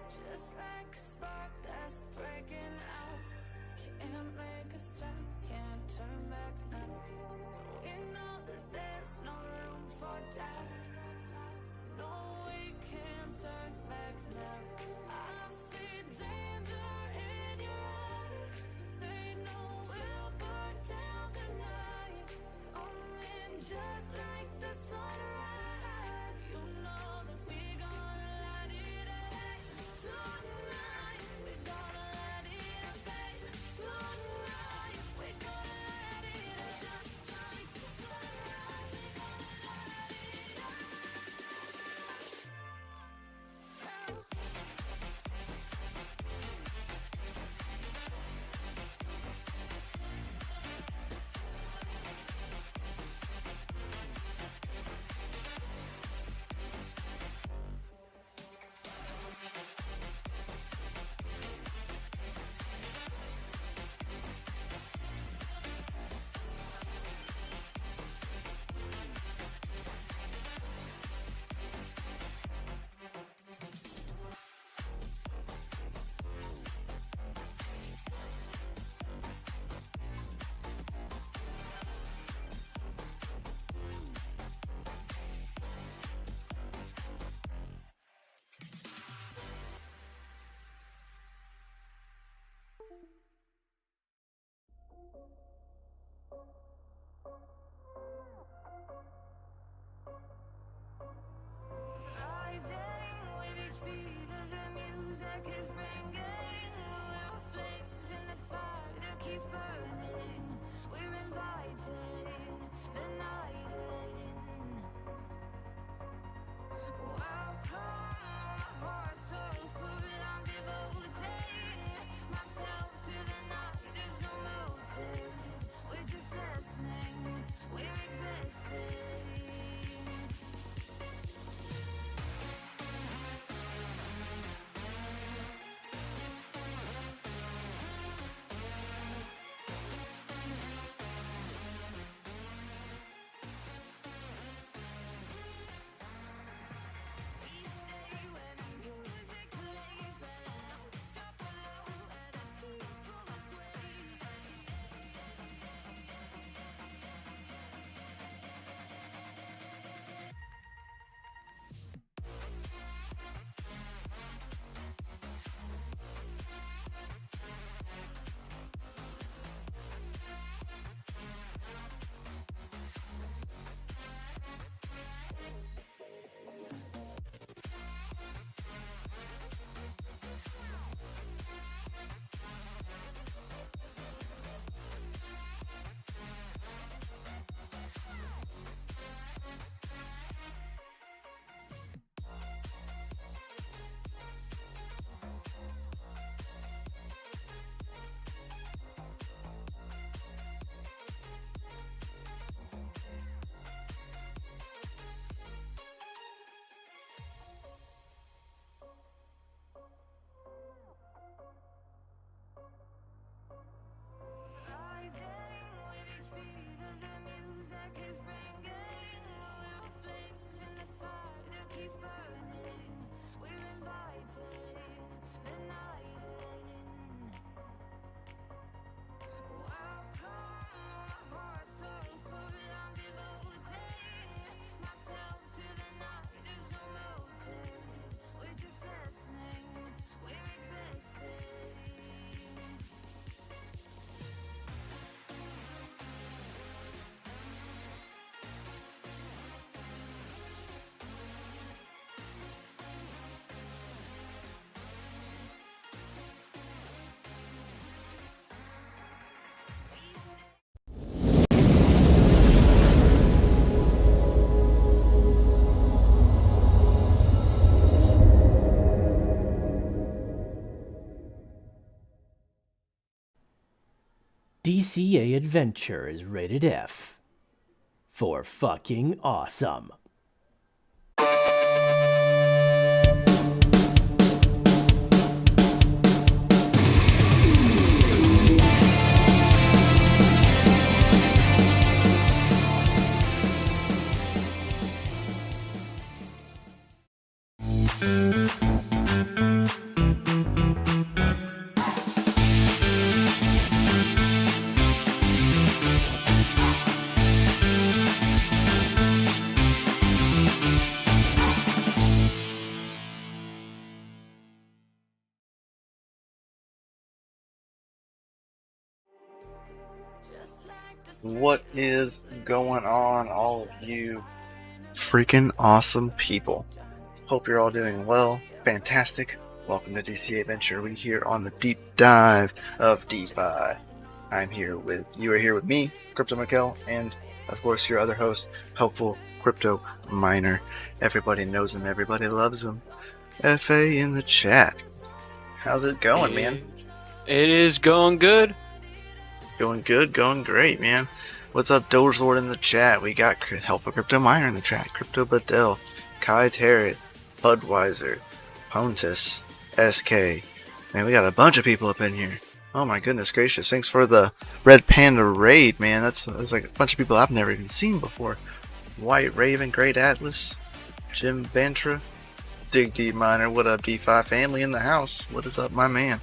Just like a spark that's breaking out. Can't make a stop, can't turn back now. We know that there's no room for doubt. No, we can't turn back now. I see danger in your eyes. They know we'll burn down the night. Coming just like the sunrise. You know that we gonna light it up. Tonight, we gonna light it up, baby. Tonight, we gonna light it up. Just like the sunrise, we gonna light it up. Rising with each beat of the music is bringing little flames in the fire that keeps burning. We're inviting the night in. Welcome, my heart so full, I'm devoting myself to the night. There's no motive, we're just listening, we're existing. We stay when the music plays, let us drop below, let the people sway. Rising with each beat of the music is bringing little flames in the fire that keeps burning. We're inviting the night in. Welcome, my heart so full, I'm devoting myself to the night. There's no motive, we're just listening, we're existing. DCA Adventure is rated F for fucking awesome. What is going on, all of you freaking awesome people? Hope you're all doing well. Fantastic. Welcome to DCA Adventure. We're here on the deep dive of DeFi. You are here with me, Crypto Mikkel, and of course your other host, Helpful Crypto Miner. Everybody knows him, everybody loves him. FA in the chat. How's it going, man? It is going good. Going good, going great, man. What's up, Doge Lord in the chat? We got Helpful Crypto Miner in the chat. Crypto Badell, Kai Tarrant, Budweiser, Pontus, SK. Man, we got a bunch of people up in here. Oh my goodness gracious. Thanks for the Red Panda raid, man. That's like a bunch of people I've never even seen before. White Raven, Great Atlas, Jim Vantra, Dig Deep Miner. What up, DeFi family in the house? What is up, my man?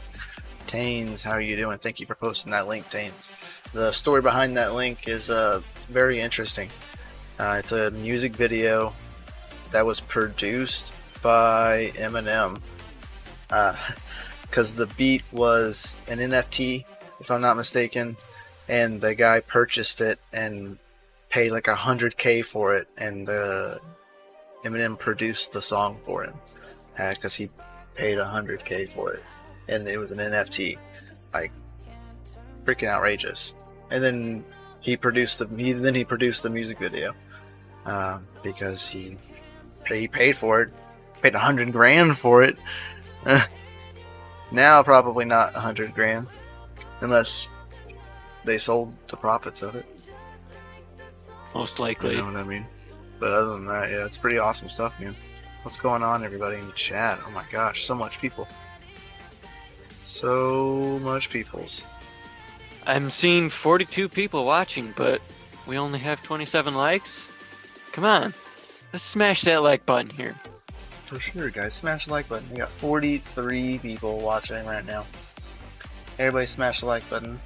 Taines, how are you doing? Thank you for posting that link, Taines. The story behind that link is very interesting. It's a music video that was produced by Eminem. Because the beat was an NFT, if I'm not mistaken, and the guy purchased it and paid like $100K for it, and Eminem produced the song for him because he paid $100K for it. And it was an NFT, like freaking outrageous. And then he produced the music video because he paid for it, paid $100,000 for it. Now probably not $100,000, unless they sold the profits of it. Most likely. You know what I mean? But other than that, yeah, it's pretty awesome stuff, man. What's going on, everybody in the chat? Oh my gosh, so much people. So much peoples. I'm seeing 42 people watching, but we only have 27 likes. Come on, let's smash that like button here. For sure, guys. Smash the like button. We got 43 people watching right now. Everybody smash the like button.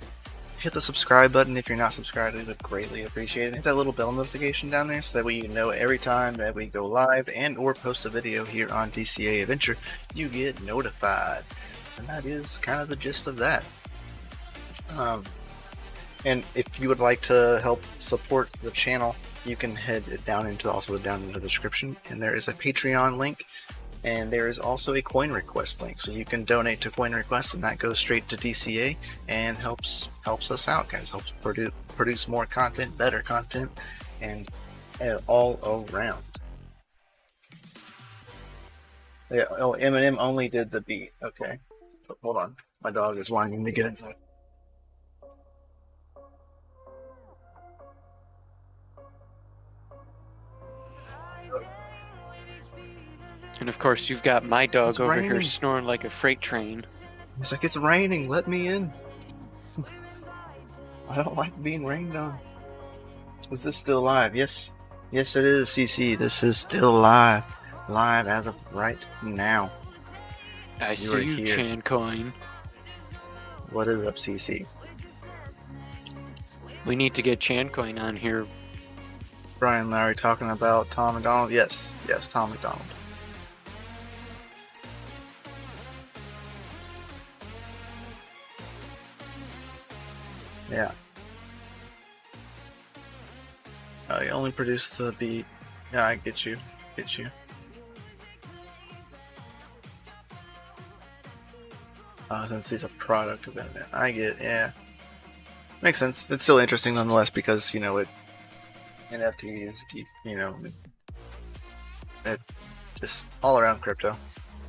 Hit the subscribe button if you're not subscribed. We would greatly appreciate it. Hit that little bell notification down there so that way you know every time that we go live and or post a video here on DCA Adventure, you get notified. And that is kind of the gist of that. And if you would like to help support the channel, you can head down into the description, and there is a Patreon link, and there is also a coin request link, so you can donate to coin request, and that goes straight to DCA and helps us out, guys. Helps produce more content, better content, and all around. Yeah. Oh, Eminem only did the beat. Okay. Hold on, my dog is wanting to get inside. And of course, you've got my dog It's over raining. here snoring like a freight train. He's like, it's raining, let me in. I don't like being rained on. Is this still live? Yes. Yes, it is, CC. This is still live. Live as of right now. I see you, here. Chancoin. What is up, CC? We need to get Chancoin on here. Brian Lowry talking about Tom McDonald? Yes. Yes, Tom McDonald. Yeah. Oh, you only produced the beat. Yeah, I get you. Get you. Since he's a product of Internet. I get, yeah. Makes sense. It's still interesting nonetheless because, you know, NFT is deep, you know, it just all around crypto.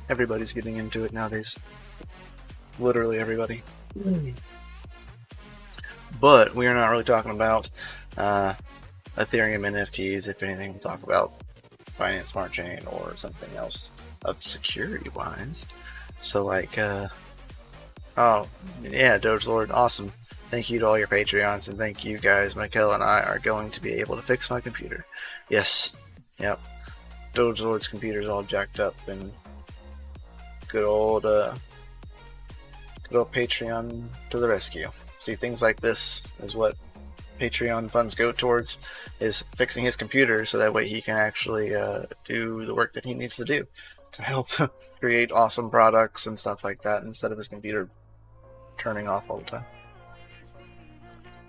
Everybody's getting into it nowadays. Literally everybody. But we are not really talking about Ethereum NFTs. If anything, we'll talk about Binance Smart Chain or something else of security-wise. So, like, oh, yeah, Doge Lord, awesome. Thank you to all your Patreons, and thank you guys. Michael and I are going to be able to fix my computer. Yes, yep. Doge Lord's computer is all jacked up, and good old Patreon to the rescue. See, things like this is what Patreon funds go towards, is fixing his computer so that way he can actually do the work that he needs to do to help create awesome products and stuff like that instead of his computer turning off all the time.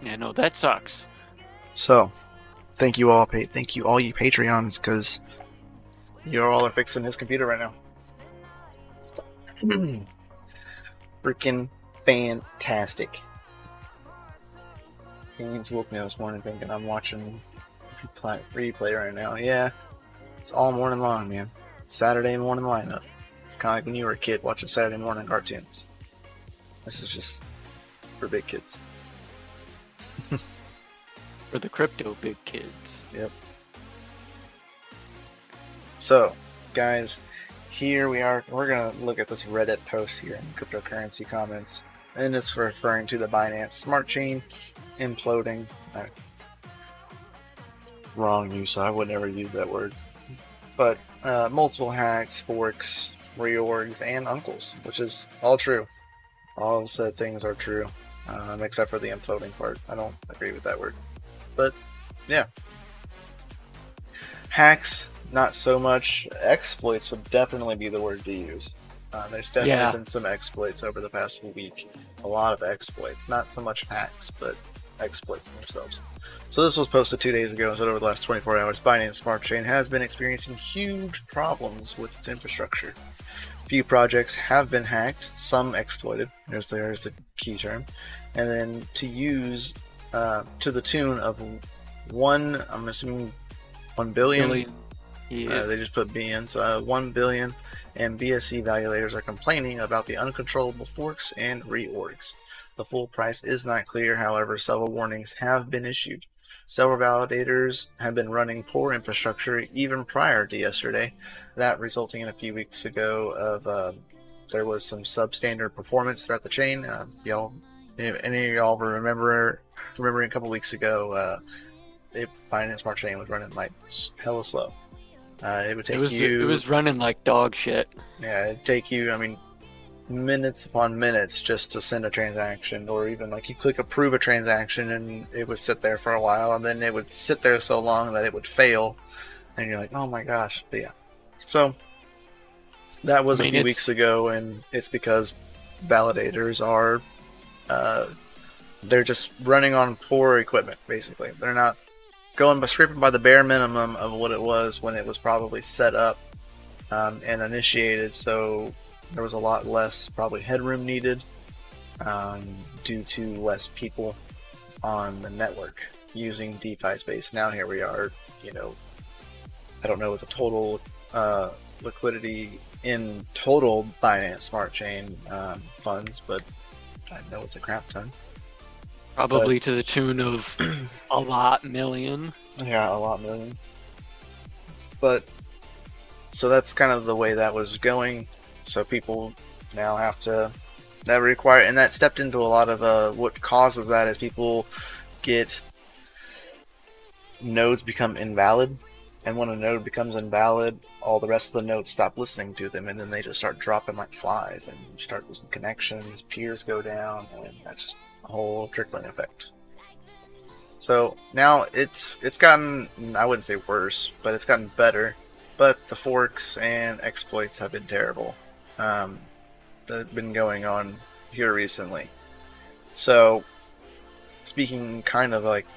Yeah, no, that sucks. So, thank you all, thank you all you Patreons, because you all are fixing his computer right now. Freaking fantastic. He woke me up this morning thinking I'm watching replay right now. Yeah, it's all morning long, man. Saturday morning lineup. It's kind of like when you were a kid watching Saturday morning cartoons. This is just for big kids. For the crypto big kids. Yep. So, guys, here we are. We're going to look at this Reddit post here in cryptocurrency comments. And it's referring to the Binance Smart Chain imploding. Wrong use, I would never use that word. But multiple hacks, forks, reorgs, and uncles, which is all true. All said things are true, except for the imploding part. I don't agree with that word. But, yeah. Hacks, not so much. Exploits would definitely be the word to use. There's definitely been some exploits over the past week. A lot of exploits. Not so much hacks, but exploits themselves. So this was posted 2 days ago, and so over the last 24 hours, Binance Smart Chain has been experiencing huge problems with its infrastructure. Few projects have been hacked, some exploited. There's the key term. And then to use to the tune of I'm assuming 1 billion. Yeah. They just put billion, so 1 billion. And BSC valuators are complaining about the uncontrollable forks and reorgs. The full price is not clear, however, several warnings have been issued. Several validators have been running poor infrastructure even prior to yesterday, that resulting in a few weeks ago of there was some substandard performance throughout the chain. If any of y'all remembering a couple weeks ago, Binance Smart Chain was running like hella slow. It would take It was running like dog shit. Yeah, it'd take you, minutes upon minutes just to send a transaction, or even like you click approve a transaction and it would sit there for a while, and then it would sit there so long that it would fail, and you're like, oh my gosh. But yeah, so that was a few weeks ago, and it's because validators are they're just running on poor equipment. Basically, they're not scraping by the bare minimum of what it was when it was probably set up and initiated. So there was a lot less probably headroom needed due to less people on the network using DeFi space. Now here we are, I don't know what the total liquidity in total Binance Smart Chain funds, but I know it's a crap ton. Probably to the tune of a lot million. Yeah, a lot million. But, so that's kind of the way that was going. So people now have to, and that stepped into a lot of what causes that is people nodes become invalid. And when a node becomes invalid, all the rest of the nodes stop listening to them, and then they just start dropping like flies, and you start losing connections, peers go down, and that's just a whole trickling effect. So now it's gotten, I wouldn't say worse, but it's gotten better. But the forks and exploits have been terrible. That have been going on here recently. So, speaking kind of like,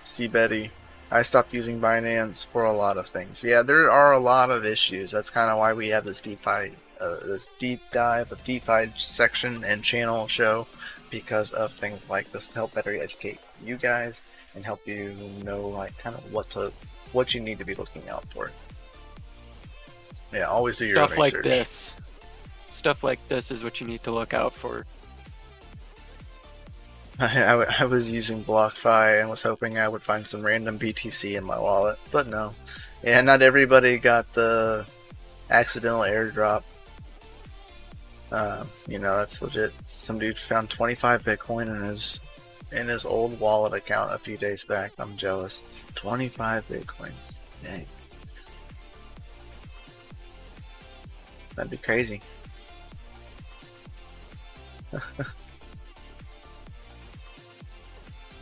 see Betty, I stopped using Binance for a lot of things. Yeah, there are a lot of issues. That's kind of why we have this DeFi, this deep dive of DeFi section and channel show, because of things like this, to help better educate you guys and help you know like kind of what you need to be looking out for. Yeah, always do your own research. Stuff like this is what you need to look out for. I was using BlockFi and was hoping I would find some random BTC in my wallet, but no. Yeah, not everybody got the accidental airdrop. That's legit. Some dude found 25 Bitcoin in his old wallet account a few days back. I'm jealous. 25 Bitcoins. Dang. That'd be crazy. You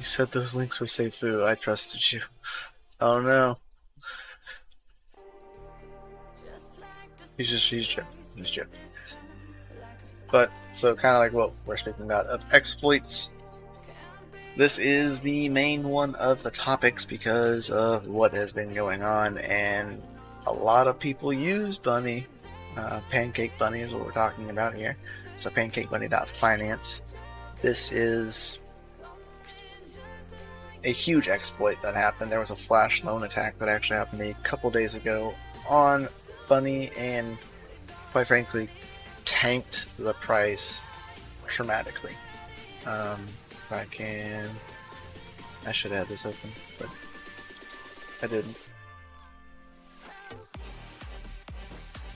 said those links were safe food. I trusted you. Oh no. He's joking. He's joking. But, so kind of like what we're speaking about, of exploits. this is the main one of the topics because of what has been going on, and a lot of people use Bunny. Pancake Bunny is what we're talking about here. So pancakebunny.finance. This is a huge exploit that happened. There was a flash loan attack that actually happened a couple days ago on Bunny, and quite frankly tanked the price dramatically. If I can, I should have this open, but I didn't.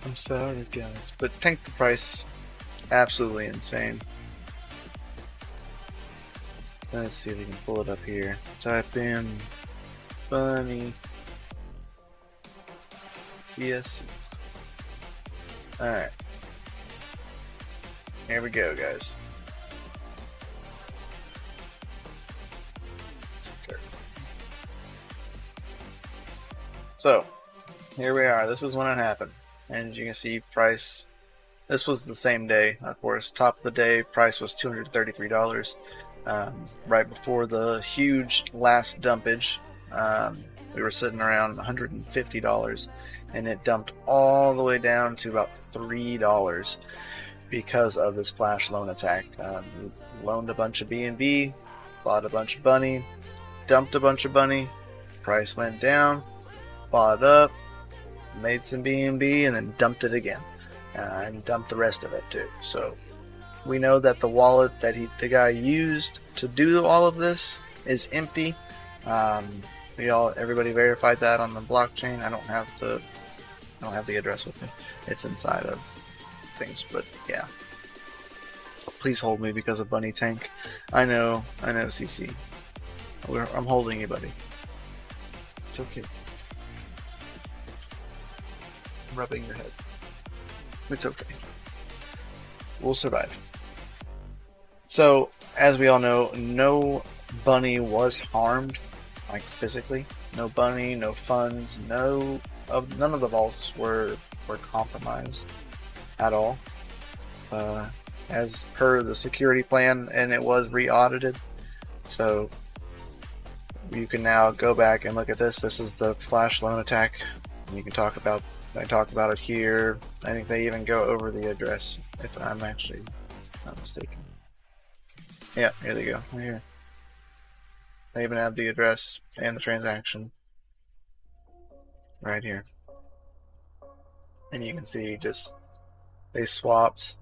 I'm sorry guys, but tanked the price absolutely insane. Let's see if we can pull it up here. Type in Bunny BSC. Alright. Here we go, guys. So, here we are. This is when it happened. And you can see price. This was the same day, of course. Top of the day, price was $233. Right before the huge last dumpage, we were sitting around $150, and it dumped all the way down to about $3 because of this flash loan attack. We loaned a bunch of BNB, bought a bunch of Bunny, dumped a bunch of Bunny, price went down, bought up, made some BNB, and then dumped it again, and dumped the rest of it too. So we know that the wallet that the guy used to do all of this is empty. Everybody verified that on the blockchain. I don't have the address with me. It's inside of things, but yeah. Please hold me because of Bunny Tank. I know, CC. I'm holding you, buddy. It's okay. I'm rubbing your head. It's okay. We'll survive. So, as we all know, no Bunny was harmed, like physically. No Bunny, no funds, none of the vaults were compromised at all. As per the security plan, and it was re-audited. So you can now go back and look at this. This is the flash loan attack. You can talk about it here. I think they even go over the address, if I'm actually not mistaken. Yeah, here they go. Right here. They even have the address and the transaction right here. And you can see just they swapped.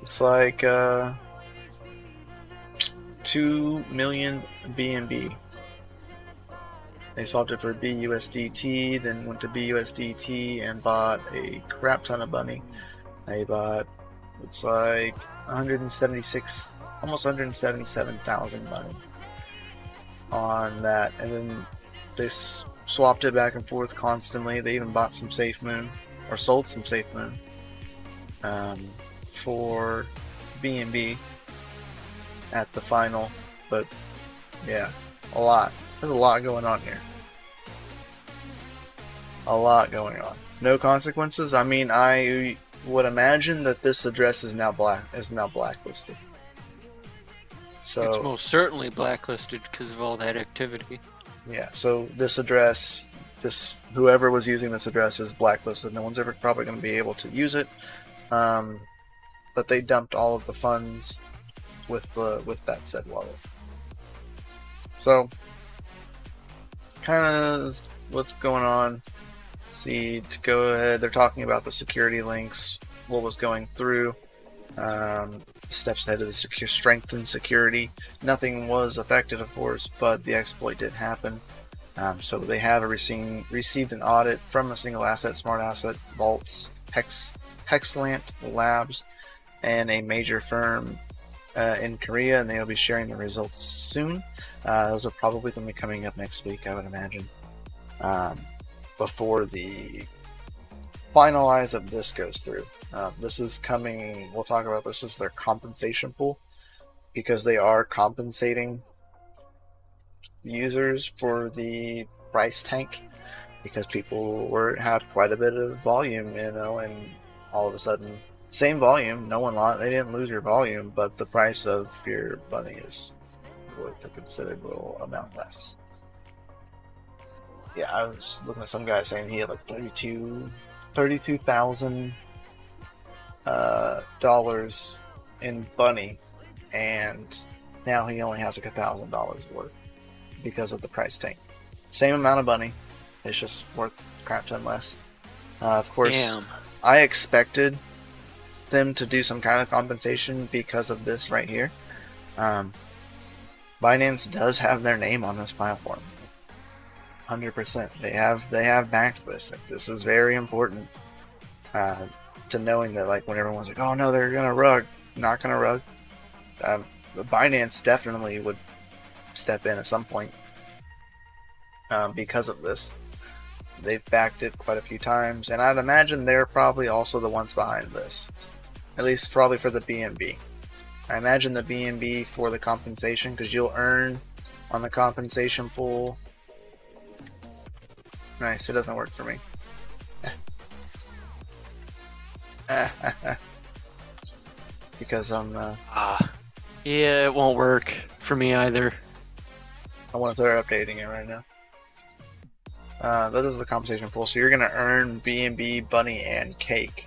It's like 2 million BNB. They swapped it for BUSDT, then went to BUSDT and bought a crap ton of Bunny. They bought, looks like 176, almost 177,000 Bunny on that, and then they swapped it back and forth constantly. They even bought some Safe Moon, or sold some Safe Moon for BNB at the final. But yeah, a lot. There's a lot going on here. A lot going on. No consequences. I mean, I would imagine that this address is now blacklisted. So it's most certainly blacklisted because of all that activity. Yeah. So this address, whoever was using this address is blacklisted. No one's ever probably going to be able to use it. But they dumped all of the funds with that said wallet. So kind of what's going on. See, to go ahead, they're talking about the security links, what was going through, steps ahead of the strengthened security. Nothing was affected, of course, but the exploit did happen. So they have received an audit from a single asset, smart asset, vaults, Hexlant Labs, and a major firm in Korea, and they will be sharing the results soon. Those are probably going to be coming up next week, I would imagine, before the finalize of this goes through. This is coming, we'll talk about this as their compensation pool, because they are compensating users for the price tank, because people had quite a bit of volume, and all of a sudden, same volume, they didn't lose your volume, but the price of your Bunny exploit a considerable amount less. Yeah, I was looking at some guy saying he had like $32,000 dollars in bunny, and now he only has like $1,000 worth because of the price tank. Same amount of bunny, it's just worth a crap ton less. Of course, Damn. I expected them to do some kind of compensation because of this right here. Binance does have their name on this platform. 100%. They have backed this. Like, this is very important to knowing that, like, when everyone's like, oh no, they're gonna rug, not gonna rug. Binance definitely would step in at some point because of this. They've backed it quite a few times, and I'd imagine they're probably also the ones behind this. At least probably for the BNB. I imagine the BNB for the compensation, because you'll earn on the compensation pool. Nice, it doesn't work for me. Because I'm Yeah, it won't work for me either. I wonder if they're updating it right now. That is the compensation pool. So you're gonna earn BNB, bunny, and cake,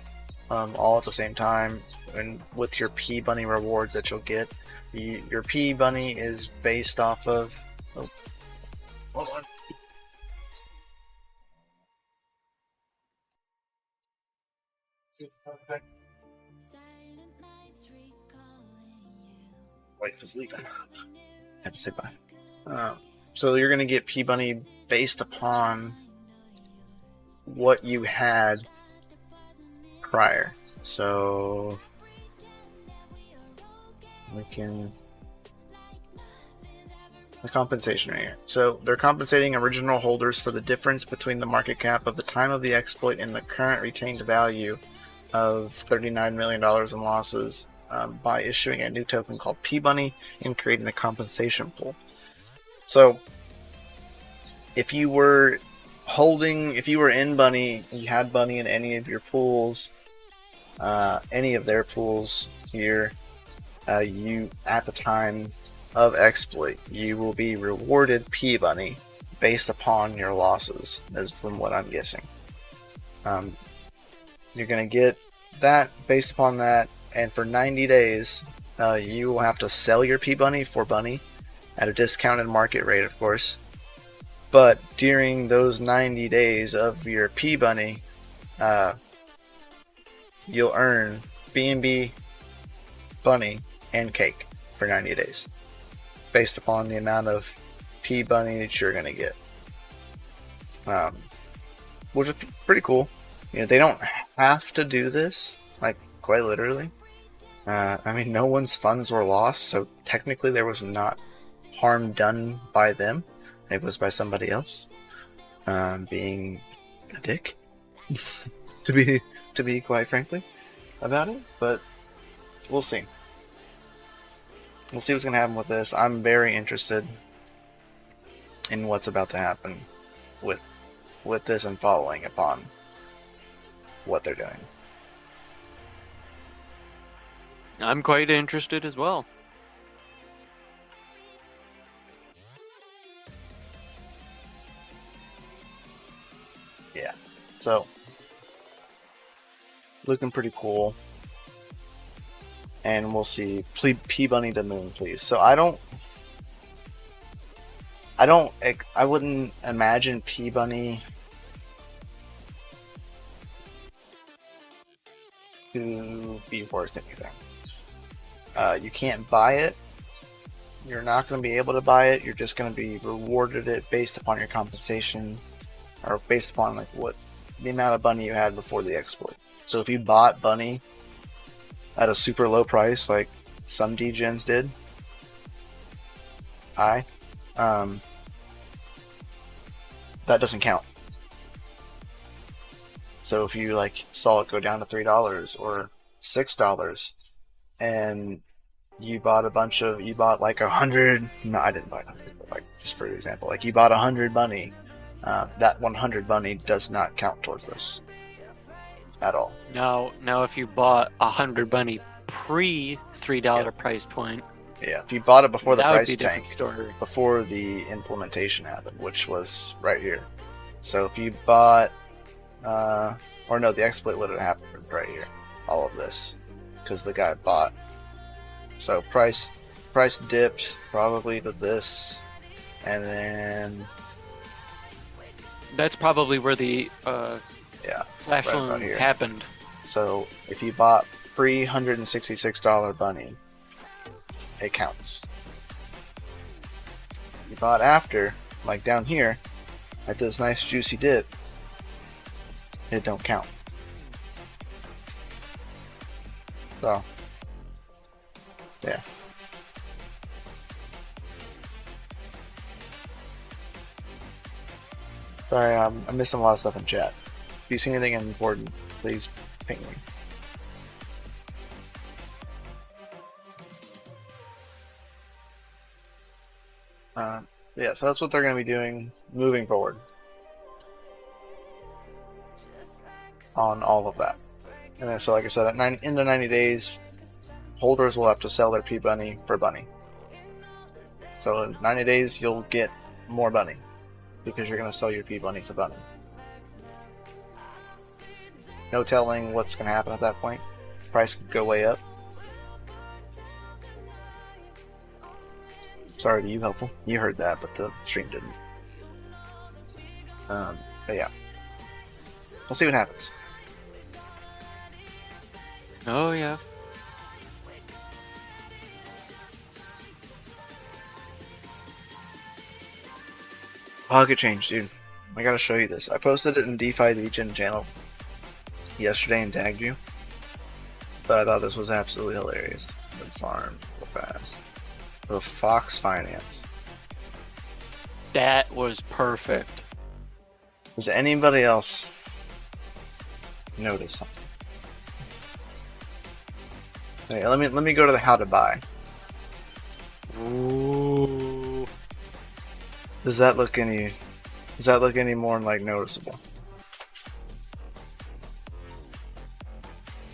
all at the same time, and with your P bunny rewards that you'll get. Your P bunny is based off of. Oh, hold on. Wait for sleeping. Had to say bye. So you're gonna get P bunny based upon what you had prior. So we can the compensation right here. So they're compensating original holders for the difference between the market cap of the time of the exploit and the current retained value of $39 million in losses by issuing a new token called P bunny and creating the compensation pool. So if you were in bunny, you had bunny in any of your pools, any of their pools here, you at the time of exploit, you will be rewarded P bunny based upon your losses, is from what I'm guessing. You're gonna get that based upon that, and for 90 days, you will have to sell your P bunny for bunny at a discounted market rate, of course. But during those 90 days of your P bunny, you'll earn BNB, bunny, and cake for 90 days, based upon the amount of P bunny that you're gonna get, which is pretty cool. You know, they don't have to do this, like, quite literally. I mean, no one's funds were lost, so technically there was not harm done by them. It was by somebody else being a dick, to be quite frankly about it. But we'll see. We'll see what's gonna happen with this. I'm very interested in what's about to happen with this and following upon what they're doing. I'm quite interested as well. Yeah, so looking pretty cool, and we'll see. P bunny to moon, please. So I wouldn't imagine P bunny to be worth anything. You can't buy it. You're not going to be able to buy it. You're just going to be rewarded it based upon your compensations, or based upon like what the amount of bunny you had before the exploit. So if you bought bunny at a super low price, like some degens did, that doesn't count. So if you like saw it go down to $3 or $6, and you bought like 100. No, I didn't buy 100, but like just for example, like you bought 100 bunny. That 100 bunny does not count towards this at all. Now if you bought 100 bunny pre $3 price point, Yeah, if you bought it before the that would price be a different tank, story. before the implementation happened, which was right here. So if you bought, or no, the exploit would have happened right here. All of this, because the guy bought. So price dipped probably to this, and then That's probably where the yeah, flash right about loan here. happened. So if you bought $366 bunny, it counts. You bought after, like down here, at this nice juicy dip, it don't count. So, yeah. Sorry, I'm missing a lot of stuff in chat. If you see anything important, please ping me. Yeah, so that's what they're going to be doing moving forward on all of that. And then, so like I said, in the 90 days, holders will have to sell their P-Bunny for Bunny. So in 90 days, you'll get more Bunny because you're going to sell your P-Bunny for Bunny. No telling what's going to happen at that point. Price could go way up. Sorry to you, helpful. You heard that, but the stream didn't. But yeah. We'll see what happens. Oh yeah. Pocket change, dude. I gotta show you this. I posted it in DeFi Legion channel yesterday and tagged you. But I thought this was absolutely hilarious. The farm, real fast. The Fox Finance. That was perfect. Does anybody else notice something? Okay, let me go to the how to buy. Ooh. Does that look any more like noticeable?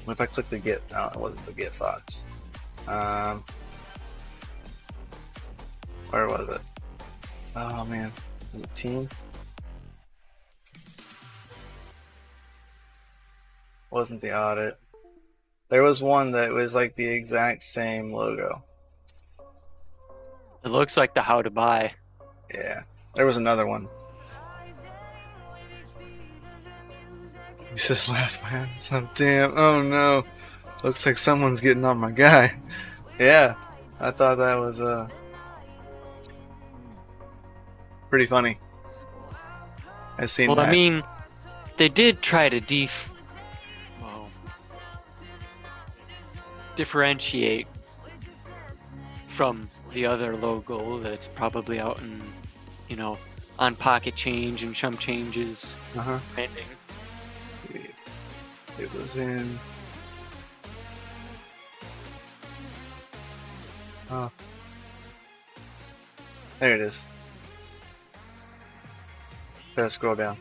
What if I click the get? Oh, it wasn't the get Fox. Where was it? Oh man, was it team? Wasn't the audit? There was one that was like the exact same logo. It looks like the how to buy. Yeah, there was another one. He just laughed, man. So damn. Oh no, looks like someone's getting on my guy. Yeah, I thought that was pretty funny. I seen Well, that. I mean, they did try to differentiate from the other logo that's probably out in, on Pocket Change and Chump Changes ending. It was in. Oh, there it is. Gotta scroll down.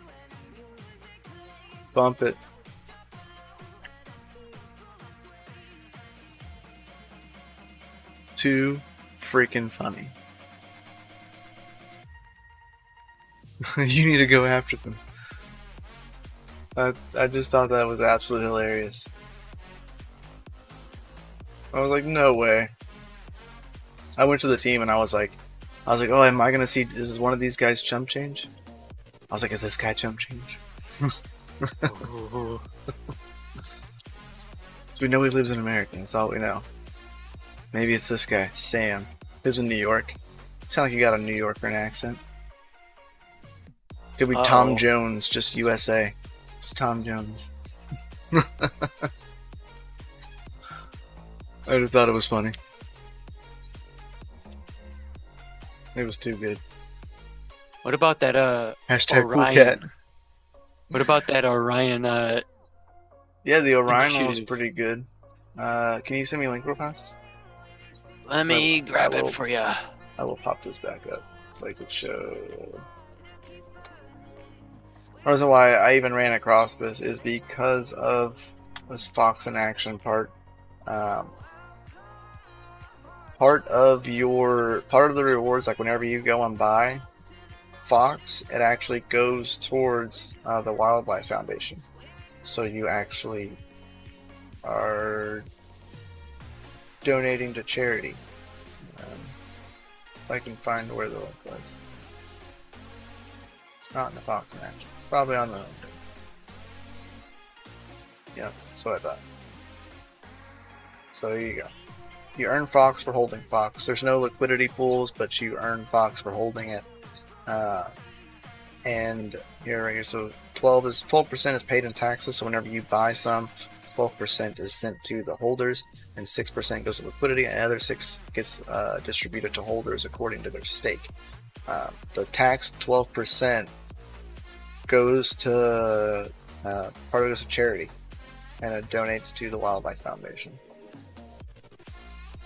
Bump it. Too freaking funny. You need to go after them. I just thought that was absolutely hilarious. I was like, no way. I went to the team and I was like, oh, am I gonna see? Is one of these guys chump change? I was like, is this guy chump change? We know he lives in America. That's all we know. Maybe it's this guy, Sam. Lives in New York. Sound like you got a New Yorker accent. Could be Tom Jones, just USA. Just Tom Jones. I just thought it was funny. It was too good. What about that Hashtag Orion? cool cat. What about that Orion? Yeah, the Orion one was initiative? pretty good. Can you send me a link real fast? Let me grab it for you. I will pop this back up so I could show. The reason why I even ran across this is because of this Fox in Action part. part of the rewards, like whenever you go and buy Fox, it actually goes towards the Wildlife Foundation. So you actually are donating to charity. If I can find where the link was. It's not in the Fox in action. It's probably on the home page. Yep, that's what I thought. So there you go. You earn Fox for holding Fox. There's no liquidity pools, but you earn Fox for holding it. And here, right here, so 12% is paid in taxes. So whenever you buy some, 12% is sent to the holders, and 6% goes to liquidity, and the other 6 gets distributed to holders according to their stake. The taxed 12% goes to part of it goes to charity, and it donates to the Wildlife Foundation.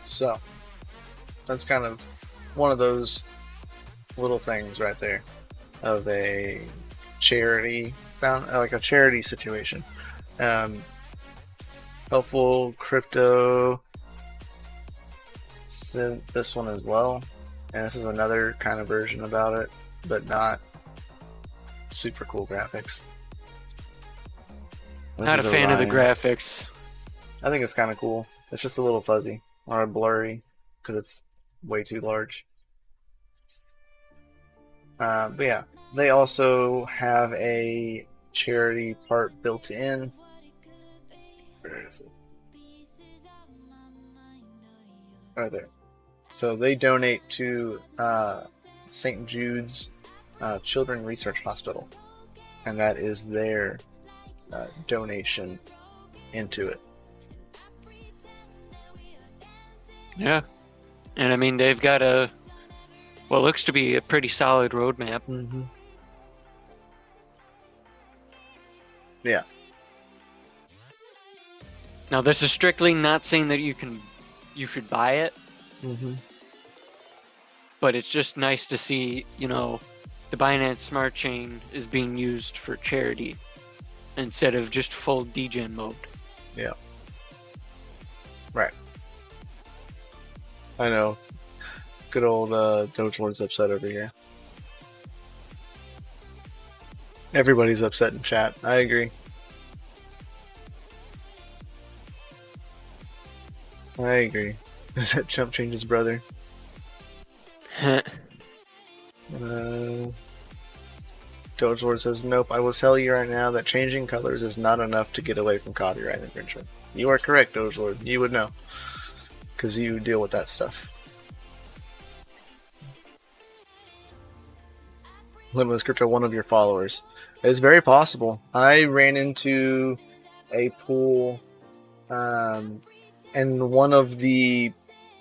So that's kind of one of those little things right there of a charity like a charity situation. Helpful Crypto sent this one as well, and this is another kind of version about it, but not super cool graphics. Not a fan of the graphics. I think it's kind of cool. It's just a little fuzzy or blurry because it's way too large. But yeah, they also have a charity part built in. Where is it? Right there. So they donate to St. Jude's Children's Research Hospital, and that is their donation into it. Yeah, and I mean they've got what looks to be a pretty solid roadmap. Mm-hmm. Yeah. Now this is strictly not saying that you should buy it. Mm-hmm. But it's just nice to see, the Binance Smart Chain is being used for charity instead of just full degen mode. Yeah. Right. I know. Good old Doge Lord's upset over here. Everybody's upset in chat. I agree. I agree. Is that Chump Change's brother? Doge Lord says, nope, I will tell you right now that changing colors is not enough to get away from copyright infringement. You are correct, Doge Lord. You would know. Because you deal with that stuff. Limitless Crypto, one of your followers. It's very possible. I ran into a pool, and one of the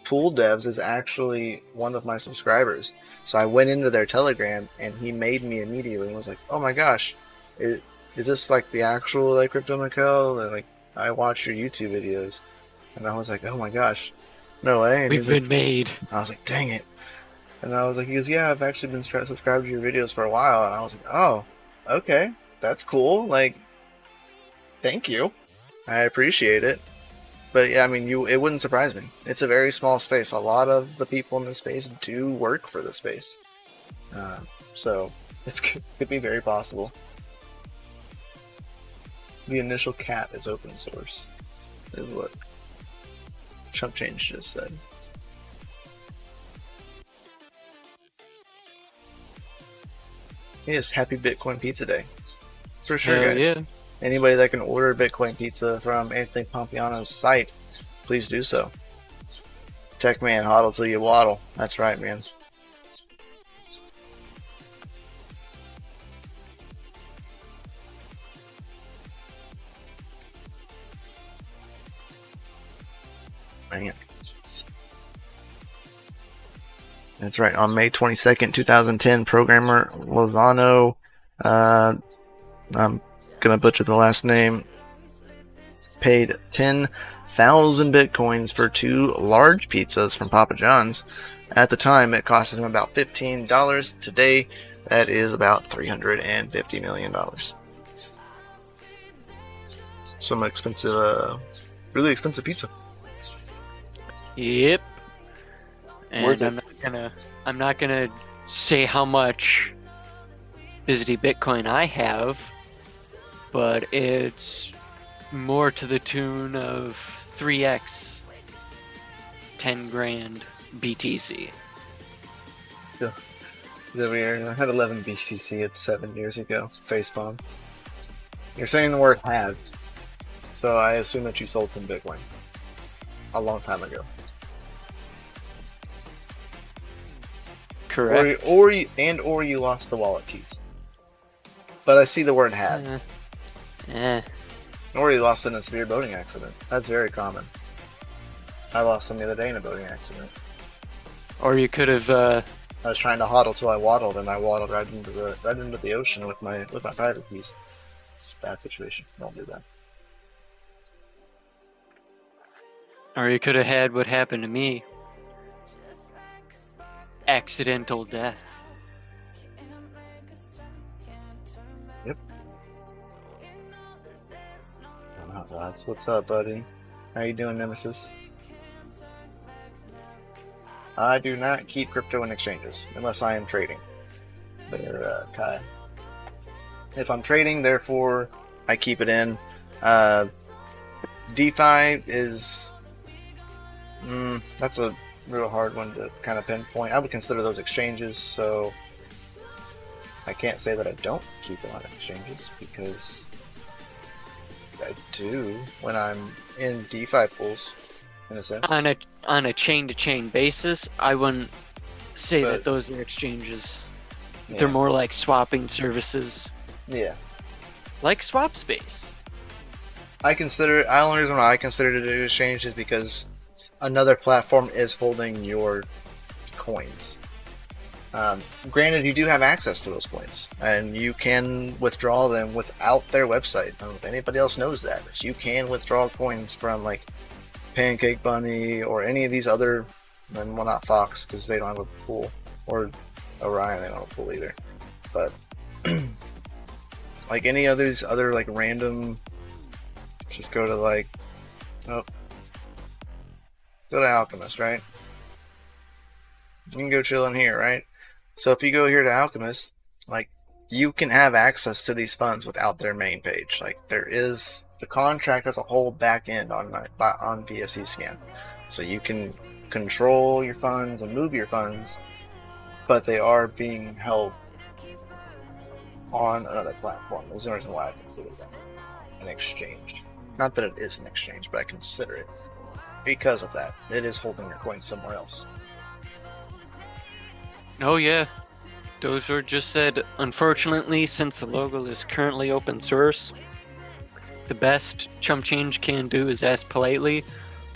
pool devs is actually one of my subscribers. So I went into their Telegram, and he made me immediately and was like, "Oh my gosh, is this like the actual Crypto Mikel? And I watch your YouTube videos," and I was like, "Oh my gosh, no way!" And We've been made. I was like, "Dang it!" And I was like, he goes, "Yeah, I've actually been subscribed to your videos for a while." And I was like, "Oh, okay, that's cool. Thank you. I appreciate it." But yeah, I mean, it wouldn't surprise me. It's a very small space. A lot of the people in this space do work for the space. So it could be very possible. The initial cat is open source, is what Chump Change just said. Yes, happy Bitcoin Pizza Day. For sure, guys. Yeah. Anybody that can order Bitcoin Pizza from Anthony Pompiano's site, please do so. Tech man, hodl till you waddle. That's right, man. Man. That's right. On May 22nd, 2010, programmer Lozano, I'm gonna butcher the last name, paid 10,000 bitcoins for 2 large pizzas from Papa John's. At the time, it costed him about $15. Today, that is about $350 million. Some expensive, really expensive pizza. Yep. And Worth it. I'm not gonna say how much Bizzy Bitcoin I have, but it's more to the tune of 3x 10 grand BTC. I had 11 BTC at 7 years ago. Facepalm. You're saying the word had, so I assume that you sold some Bitcoin a long time ago. Correct. Or you lost the wallet keys. But I see the word had. Or you lost it in a severe boating accident. That's very common. I lost them the other day in a boating accident. Or you could have. I was trying to hodl till I waddled, and I waddled right into the ocean with my private keys. It's a bad situation. Don't do that. Or you could have had what happened to me. Accidental death. Yep. Oh, that's what's up, buddy. How you doing, Nemesis? I do not keep crypto in exchanges unless I am trading. There, Kai. If I'm trading, therefore, I keep it in. DeFi is... that's a real hard one to kind of pinpoint. I would consider those exchanges, so I can't say that I don't keep it on exchanges, because I do when I'm in DeFi pools, in a sense. On a chain-to-chain basis, I wouldn't say that those are exchanges. Yeah. They're more like swapping services. Yeah. Like SwapSpace. The only reason why I consider it an exchange is because another platform is holding your coins. Granted, you do have access to those coins, and you can withdraw them without their website. I don't know if anybody else knows that, but you can withdraw coins from like Pancake Bunny or any of these other, well, not Fox because they don't have a pool, or Orion, they don't have a pool either. But like any of these other like random, just go to like, go to Alchemist, right? You can go chill in here, right? So if you go here to Alchemist, like, you can have access to these funds without their main page. Like, there is the contract as a whole back end on BSC Scan, so you can control your funds and move your funds, but they are being held on another platform. There's no reason why I consider that an exchange. Not that it is an exchange, but I consider it because of that. It is holding your coins somewhere else. Oh yeah, Dozer just said, unfortunately, since the logo is currently open source, the best Chump Change can do is ask politely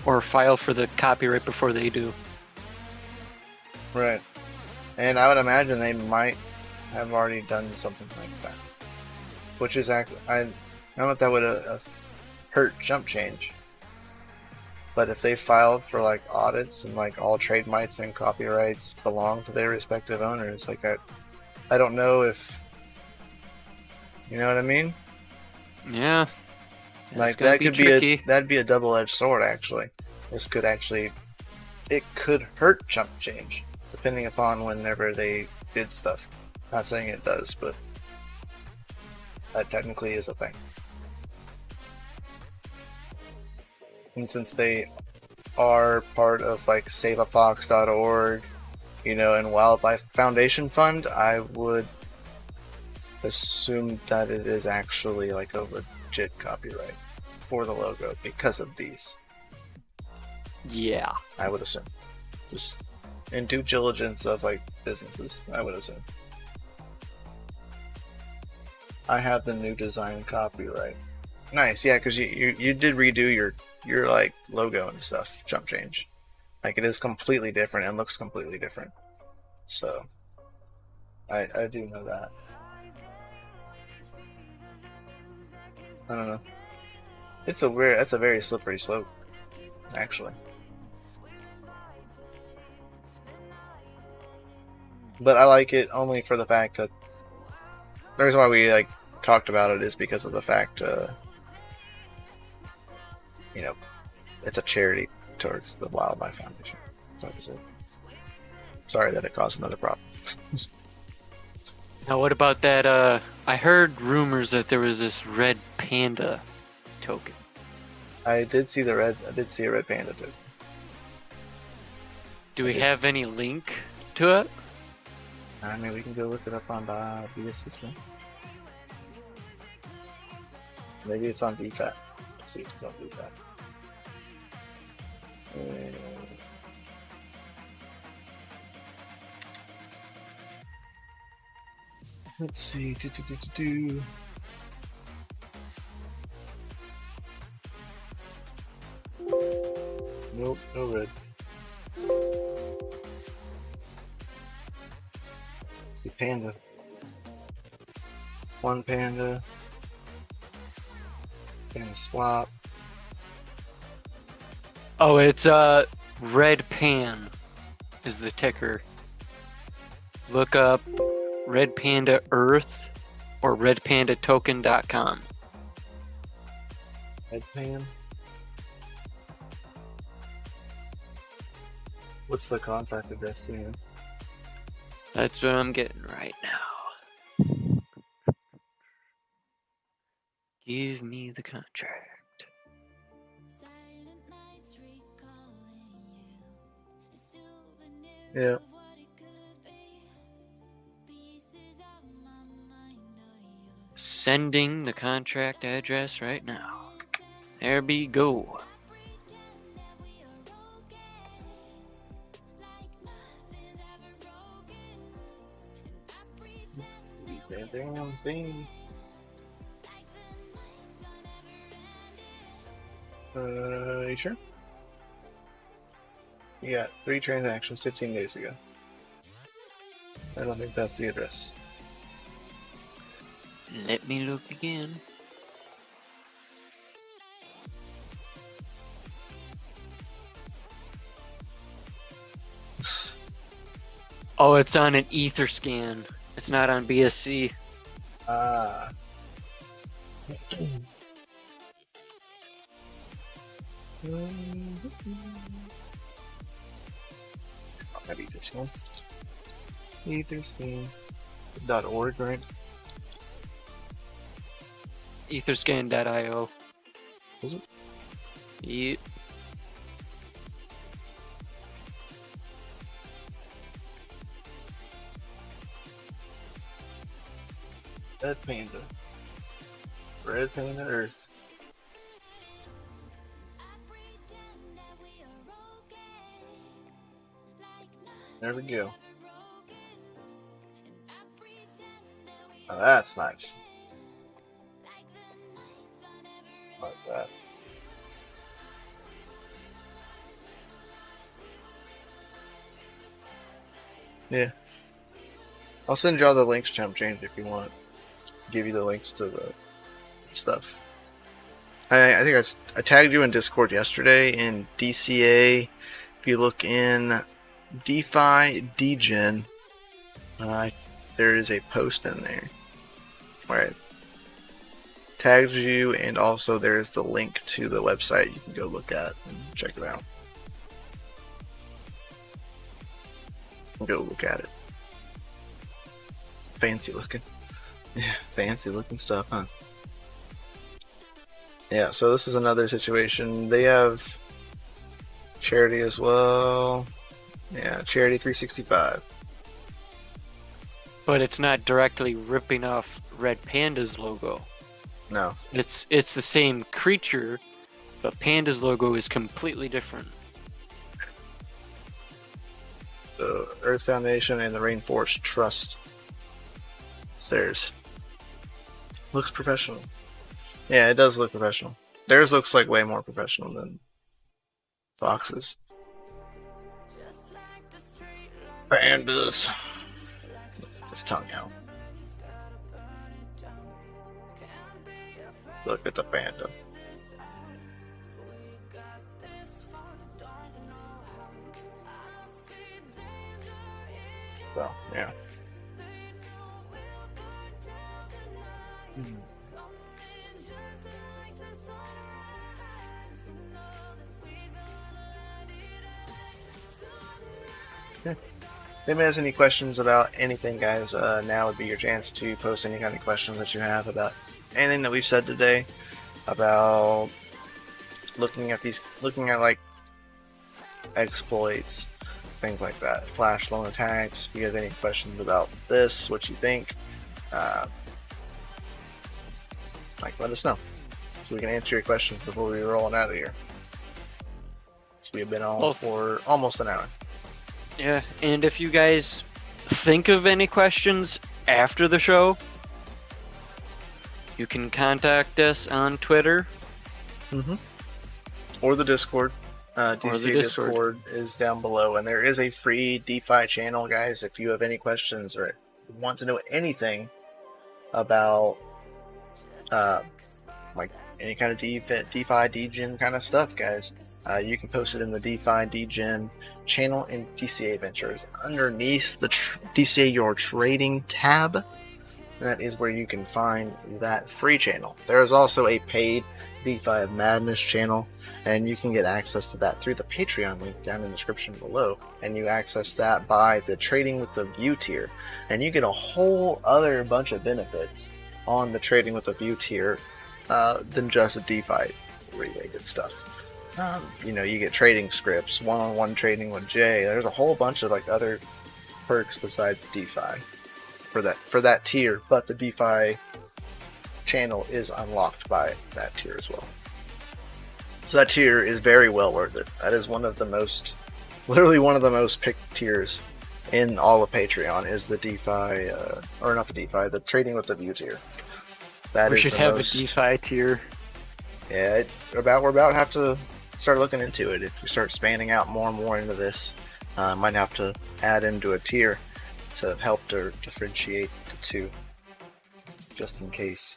or file for the copyright before they do. Right. And I would imagine they might have already done something like that. Which is actually, I don't know if that would hurt Chump Change. But if they filed for like audits and like all trademarks and copyrights belong to their respective owners, like I don't know if, you know what I mean? Yeah. Like that could be that'd be a double-edged sword actually. It could hurt Chump Change depending upon whenever they did stuff. Not saying it does, but that technically is a thing. And since they are part of like SaveAFox.org, and Wildlife Foundation Fund, I would assume that it is actually like a legit copyright for the logo because of these. Yeah. I would assume. Just in due diligence of like businesses, I would assume. I have the new design copyright. Nice, yeah, because you did redo your like logo and stuff, Chump Change. Like it is completely different and looks completely different. So I do know that. I don't know. That's a very slippery slope, actually. But I like it only for the fact that the reason why we like talked about it is because of the fact it's a charity towards the Wildlife Foundation. That was it. Sorry that it caused another problem. Now, what about that? I heard rumors that there was this red panda token. I did see a red panda too. Do we have any link to it? I mean, we can go look it up on BSC. Maybe it's on DeFi. Let's see if it's on DeFi. Let's see. Nope, no red. The panda. One panda. Panda swap. Oh, it's Red Pan is the ticker. Look up Red Panda Earth or redpandatoken.com. Red pan. What's the contract address to you? That's what I'm getting right now. Give me the contract. Yeah. Sending the contract address right now. There we go. That damn thing. You sure? You got 3 transactions 15 days ago. I don't think that's the address. Let me look again. Oh, it's on an Etherscan. It's not on BSC. Ah. Maybe this one. Etherscan.org, right? Etherscan.io. Is it? Yep. Red Panda. Red Panda Earth. There we go. Now that's nice. Like that. Yeah. I'll send you all the links, Chump Change, if you want. Give you the links to the stuff. I think I tagged you in Discord yesterday in DCA. If you look in DeFi Degen, there is a post in there where I tagged you, and also there's the link to the website you can go look at and check it out. Go look at it. Fancy looking. Yeah, fancy looking stuff, huh? Yeah, so this is another situation. They have charity as well. Yeah, Charity 365. But it's not directly ripping off Red Panda's logo. No. It's the same creature, but Panda's logo is completely different. The Earth Foundation and the Rainforest Trust. It's theirs. Looks professional. Yeah, it does look professional. Theirs looks like way more professional than Fox's. Pandas. Get his tongue out. Look at the panda. So, yeah. Okay. If anybody has any questions about anything, guys, now would be your chance to post any kind of questions that you have about anything that we've said today, about looking at like exploits, things like that, flash loan attacks. If you have any questions about this, what you think, let us know so we can answer your questions before we roll out of here. So we've been on for almost an hour. Yeah, and if you guys think of any questions after the show, you can contact us on Twitter. Or the Discord. DCA Discord is down below, and there is a free DeFi channel, guys. If you have any questions or want to know anything about any kind of DeFi, degen kind of stuff, guys, you can post it in the DeFi degen channel in DCA Ventures underneath the DCA Your Trading tab. That is where you can find that free channel. There is also a paid DeFi of Madness channel, and you can get access to that through the Patreon link down in the description below. And you access that by the Trading with the View tier, and you get a whole other bunch of benefits on the Trading with the View tier than just a DeFi related stuff. You get trading scripts, one-on-one trading with Jay. There's a whole bunch of other perks besides DeFi for that tier, but the DeFi channel is unlocked by that tier as well. So that tier is very well worth it. That is literally one of the most picked tiers in all of Patreon is the DeFi, or not the DeFi, the Trading with the View tier. We should have a DeFi tier. Yeah, we're about to have to start looking into it. If we start spanning out more and more into this, might have to add into a tier to help to differentiate the two, just in case.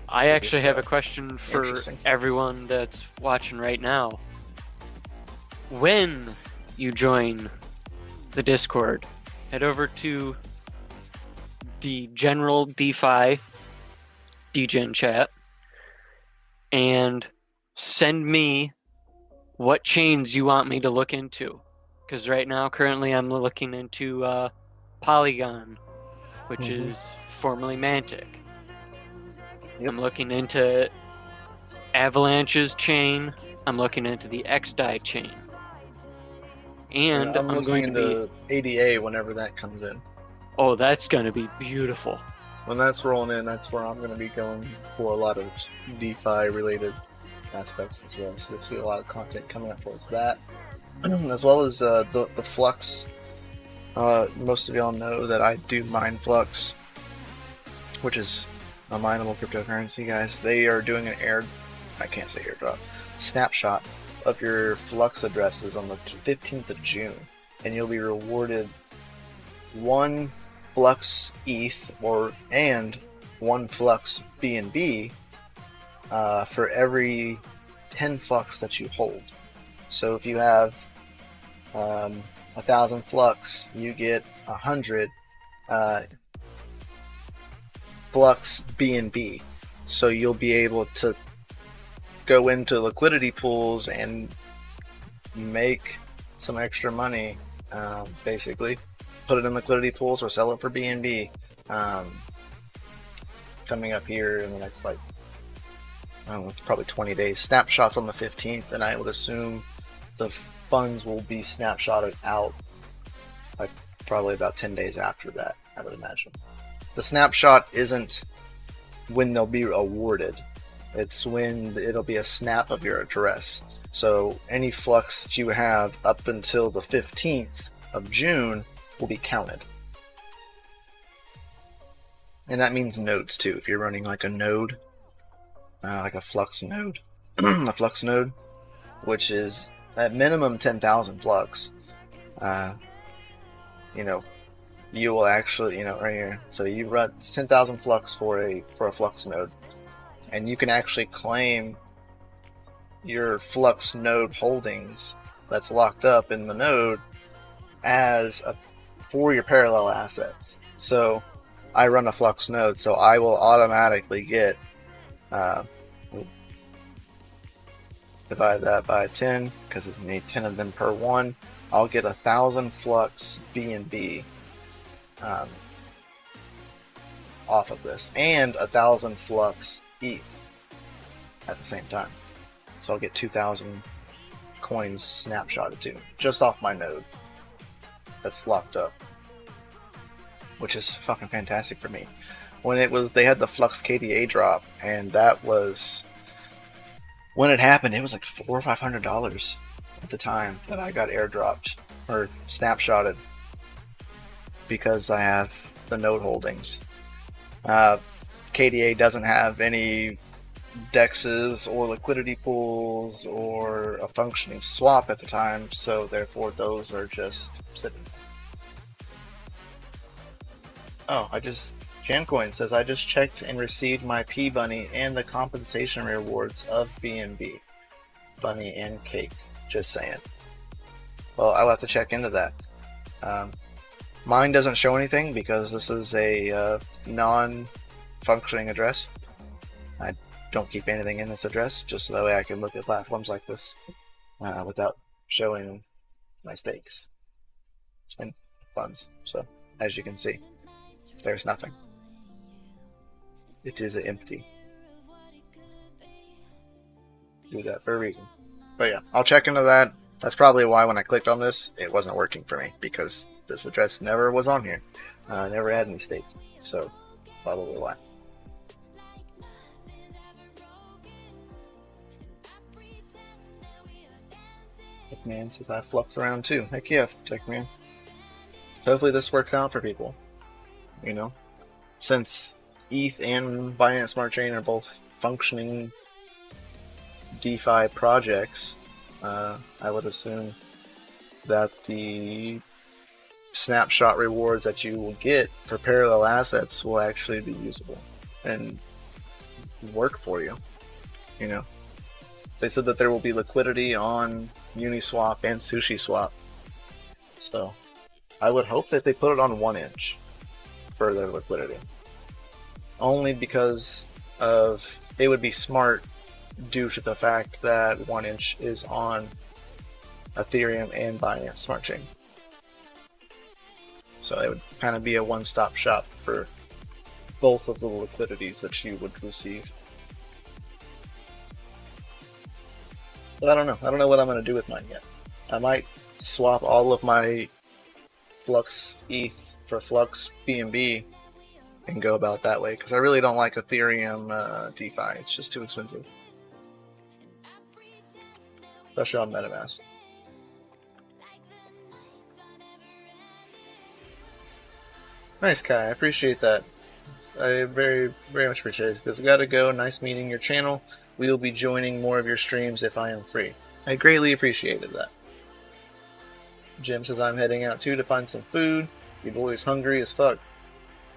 I actually have a question for everyone that's watching right now. When you join the Discord, head over to the general DeFi degen chat and send me what chains you want me to look into. Because right now, currently, I'm looking into Polygon, which is formerly Mantic. Yep. I'm looking into Avalanche's chain. I'm looking into the XDAI chain. And I'm going into ADA whenever that comes in. Oh, that's going to be beautiful. When that's rolling in, that's where I'm going to be going for a lot of DeFi related aspects as well. So you'll see a lot of content coming up towards that. As well as the Flux. Most of y'all know that I do mine Flux, which is a mineable cryptocurrency, guys. They are doing an airdrop snapshot of your Flux addresses on the 15th of June, and you'll be rewarded 1 Flux ETH and 1 Flux BNB for every 10 Flux that you hold. So if you have 1,000 Flux, you get 100 Flux BNB. So you'll be able to go into liquidity pools and make some extra money, basically. Put it in liquidity pools or sell it for BNB. Coming up here in the next, probably 20 days. Snapshots on the 15th, and I would assume the funds will be snapshotted out probably about 10 days after that, I would imagine. The snapshot isn't when they'll be awarded. It's when it'll be a snap of your address. So any Flux that you have up until the 15th of June will be counted. And that means nodes too. If you're running a node, like a Flux node, a Flux node, which is at minimum 10,000 Flux, you will actually, right here. So you run 10,000 Flux for a Flux node, and you can actually claim your Flux node holdings that's locked up in the node for your parallel assets. So I run a Flux node, so I will automatically get divide that by 10 because it's need 10 of them per one. I'll get 1,000 flux BNB off of this, and 1,000 flux ETH at the same time. So I'll get 2,000 coins snapshotted too, just off my node that's locked up, which is fucking fantastic for me. When they had the Flux KDA drop, and that was when it happened. It was like $400 or $500 at the time that I got airdropped or snapshotted because I have the node holdings. KDA doesn't have any dexes or liquidity pools or a functioning swap at the time, so therefore those are just sitting. Oh, Jancoin says, I just checked and received my P Bunny and the compensation rewards of BNB. Bunny and cake. Just saying. Well, I'll have to check into that. Mine doesn't show anything because this is a non-functioning address. I don't keep anything in this address, just so that way I can look at platforms like this without showing my stakes and funds. So, as you can see, there's nothing. It is empty. Do that for a reason. But yeah, I'll check into that. That's probably why when I clicked on this, it wasn't working for me, because this address never was on here. I never had any stake, so probably why. Techman says I flux around too. Heck yeah, Techman. Hopefully this works out for people. You know, since ETH and Binance Smart Chain are both functioning DeFi projects, I would assume that the snapshot rewards that you will get for parallel assets will actually be usable and work for you. You know, they said that there will be liquidity on Uniswap and SushiSwap, so I would hope that they put it on 1inch for their liquidity, only because of it would be smart due to the fact that 1inch is on Ethereum and Binance Smart Chain. So it would kind of be a one-stop shop for both of the liquidities that you would receive. But I don't know. I don't know what I'm going to do with mine yet. I might swap all of my Flux ETH for Flux BNB and go about that way, because I really don't like Ethereum DeFi. It's just too expensive, especially on MetaMask. Nice, Kai. I appreciate that. I very, very much appreciate it, because I gotta go. Nice meeting your channel. We will be joining more of your streams if I am free. I greatly appreciated that. Jim says I'm heading out too to find some food. Your boy's hungry as fuck.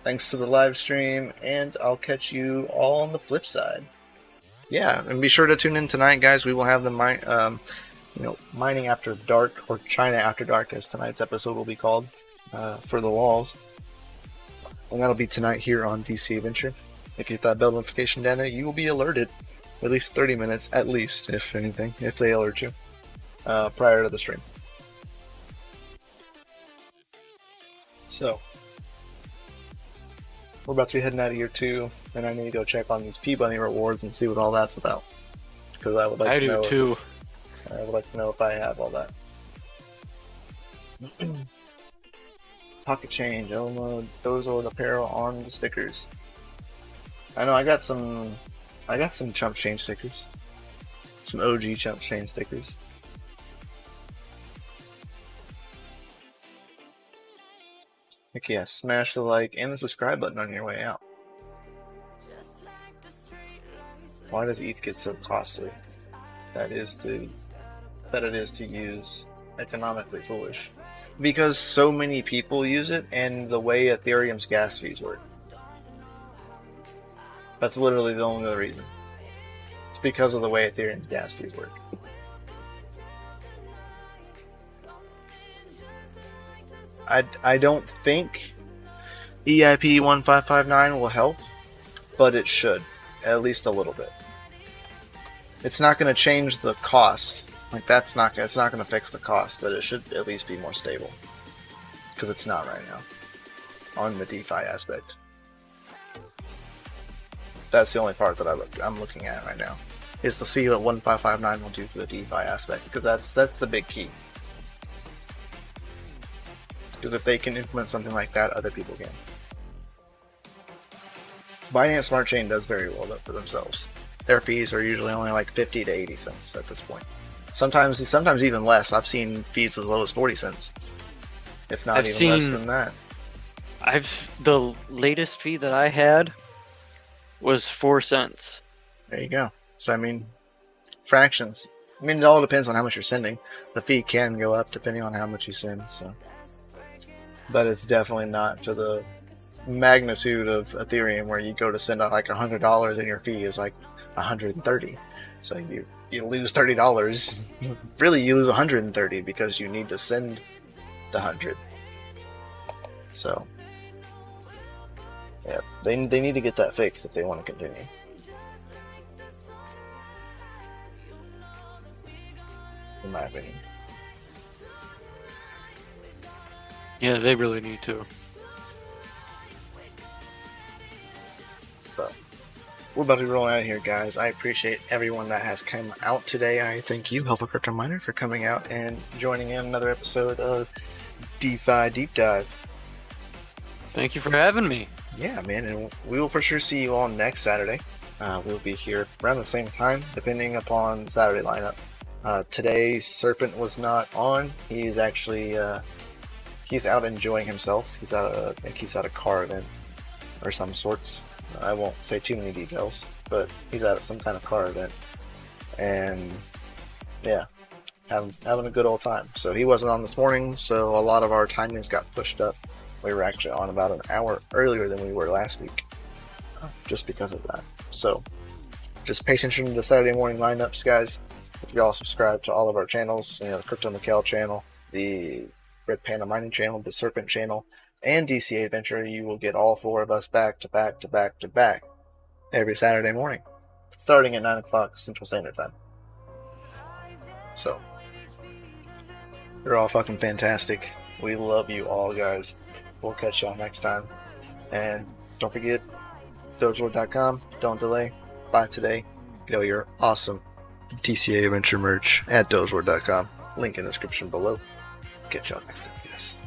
Thanks for the live stream, and I'll catch you all on the flip side. Yeah, and be sure to tune in tonight, guys. We will have the mining after dark, or China after dark, as tonight's episode will be called, for the walls, and that'll be tonight here on DCA Adventure. If you hit that bell notification down there, you will be alerted at least 30 minutes, at least, if anything, if they alert you, prior to the stream. So, we're about to be heading out of here too, and I need to go check on these P-Bunny rewards and see what all that's about. Because I would like to know. I do too. I would like to know if I have all that. Pocket change, Elmo, Dozor apparel on the stickers. I know I got some Chump Change stickers. Some OG Chump Change stickers. Heck yeah, smash the like and the subscribe button on your way out. Why does ETH get so costly? That it is to use economically foolish. Because so many people use it, and the way Ethereum's gas fees work. That's literally the only other reason. It's because of the way Ethereum's gas fees work. I don't think EIP 1559 will help, but it should, at least a little bit. It's not going to change the cost Like it's not going to fix the cost, but it should at least be more stable. Because it's not right now on the DeFi aspect. That's the only part that I'm looking at right now, is to see what 1559 will do for the DeFi aspect, because that's the big key. Because if they can implement something like that, other people can. Binance Smart Chain does very well though for themselves. Their fees are usually only like 50 to 80 cents at this point. Sometimes even less. I've seen fees as low as 40 cents, if not even less than that. The latest fee that I had was 4 cents. There you go. So I mean, fractions. I mean, it all depends on how much you're sending. The fee can go up depending on how much you send. So, but it's definitely not to the magnitude of Ethereum, where you go to send out like $100 and your fee is like $130. So you lose $30. Really, you lose $130 because you need to send the 100. So yeah, they need to get that fixed if they want to continue. In my opinion. Yeah, they really need to. But we're about to roll out of here, guys. I appreciate everyone that has come out today. I thank you, Helpful Crypto Miner, for coming out and joining in another episode of DeFi Deep Dive. Thank you for having me. Yeah, man, and we will for sure see you all next Saturday. We'll be here around the same time, depending upon Saturday lineup. Today, Serpent was not on. He's actually he's out enjoying himself. I think he's at a car event or some sorts. I won't say too many details, but he's at some kind of car event, and yeah, having a good old time. So he wasn't on this morning, so a lot of our timings got pushed up. We were actually on about an hour earlier than we were last week, just because of that. So just pay attention to the Saturday morning lineups, guys. If you all subscribe to all of our channels, the Crypto Mikhail channel, the Red Panda Mining channel, the Serpent channel, and DCA Adventure, you will get all four of us back to back to back to back every Saturday morning, starting at 9 o'clock Central Standard Time. So you're all fucking fantastic. We love you all, guys. We'll catch y'all next time. And don't forget, DogeLord.com. Don't delay. Buy today. Get all your awesome DCA Adventure merch at DogeLord.com. Link in the description below. Catch y'all next time, guys.